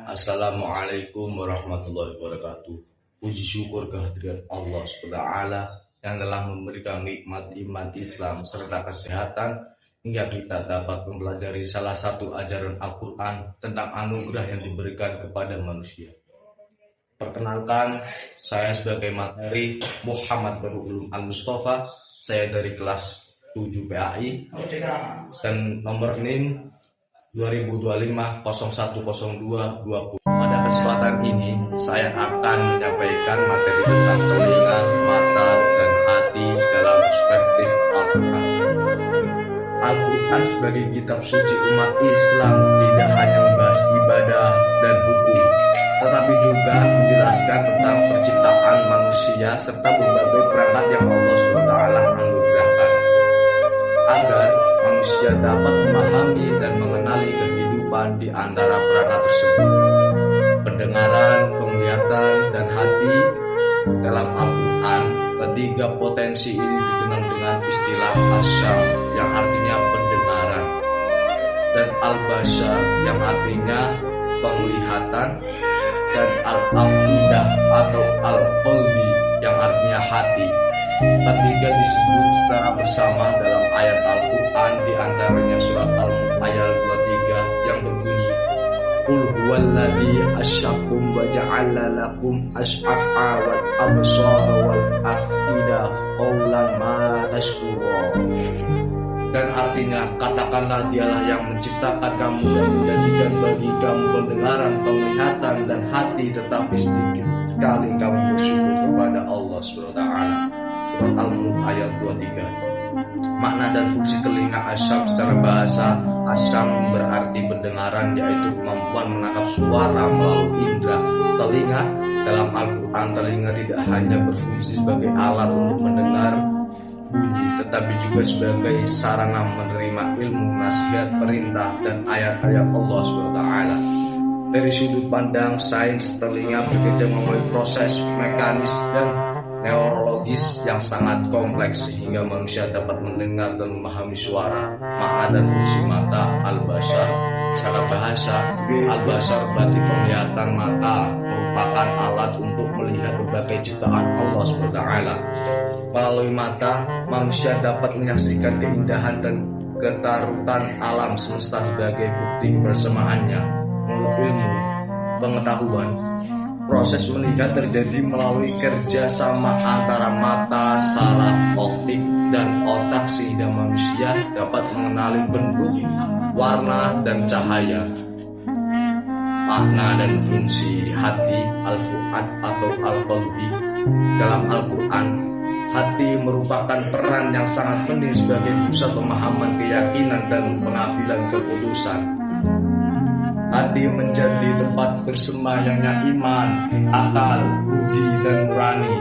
Assalamualaikum warahmatullahi wabarakatuh. Puji syukur kehadirat Allah SWT yang telah memberikan nikmat iman Islam serta kesehatan hingga kita dapat mempelajari salah satu ajaran Al-Quran tentang anugerah yang diberikan kepada manusia. Perkenalkan, saya sebagai materi Muhammad Bahrul Al-Mustafa. Saya dari kelas 7 PAI dan nomor NIM 2025-0102-20. Pada kesempatan ini saya akan menyampaikan materi tentang telinga, mata, dan hati dalam perspektif Al-Quran. Al-Quran sebagai kitab suci umat Islam tidak hanya membahas ibadah dan hukum, tetapi juga menjelaskan tentang penciptaan manusia serta berbagai perangkat yang Allah SWT anugerahkan agar manusia dapat memahami dan mengenali kehidupan di antara perangkat tersebut. Pendengaran, penglihatan, dan hati dalam Al-Quran, ketiga potensi ini dikenal dengan istilah asyam yang artinya pendengaran, dan al-basar yang artinya penglihatan, dan al-afidah atau al-qalbi yang artinya hati. Ketiga disebut secara bersama dalam ayat Al-Quran, di antaranya surat Al-Mulk ayat 23 yang berbunyi, Qul huwallazi asyakum wa ja'ala lakum as'afa wal absara wal afidah qawlan ma tashkurun. Dan artinya, katakanlah dialah yang menciptakan kamu dan menjadikan bagi kamu pendengaran, penglihatan, dan hati, tetapi sedikit sekali kamu bersyukur kepada Allah SWT. Surat Al-Mulk ayat 23. Makna dan fungsi telinga asyam secara bahasa, asyam berarti pendengaran, yaitu kemampuan menangkap suara melalui indera. Telinga dalam Al-Quran, telinga tidak hanya berfungsi sebagai alat untuk mendengar bunyi, tetapi juga sebagai sarana menerima ilmu, nasihat, perintah, dan ayat-ayat Allah SWT. Dari sudut pandang sains, telinga bekerja melalui proses mekanis dan neurologis yang sangat kompleks sehingga manusia dapat mendengar dan memahami suara. Makna dan fungsi mata, al-basar. Secara bahasa, al-basar berarti penglihatan. Mata merupakan alat untuk melihat berbagai ciptaan Allah SWT. Melalui mata, manusia dapat menyaksikan keindahan dan ketarutan alam semesta sebagai bukti kebersamaannya. Menurut ilmu pengetahuan, proses melihat terjadi melalui kerjasama antara mata, saraf, optik, dan otak sehingga manusia dapat mengenali bentuk, warna, dan cahaya. Makna dan fungsi hati, al-fu'ad atau al-qalbi dalam Al-Quran. Hati merupakan peran yang sangat penting sebagai pusat pemahaman, keyakinan, dan pengambilan keputusan. Hati menjadi tempat bersemayamnya iman, akal, budi, dan nurani.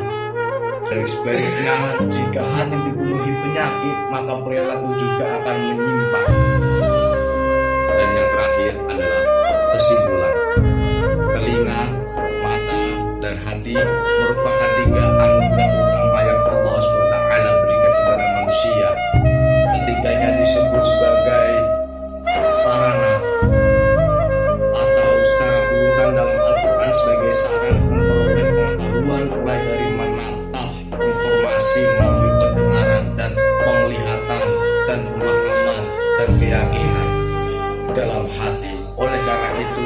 Dan sebaliknya, jika hati dipenuhi penyakit, maka perilaku juga akan menyimpang. Dan yang terakhir adalah kesimpulan. Telinga, mata, dan hati merupakan tiga anugerah utama yang Allah SWT berikan kepada manusia. Ketiganya disebut sebagai sarana atau secara urutan dalam Al-Quran sebagai sarana memperoleh pengetahuan, mulai dari menangkap informasi melalui pendengaran dan penglihatan dan pemahaman dan keyakinan dalam hati. Oleh karena itu,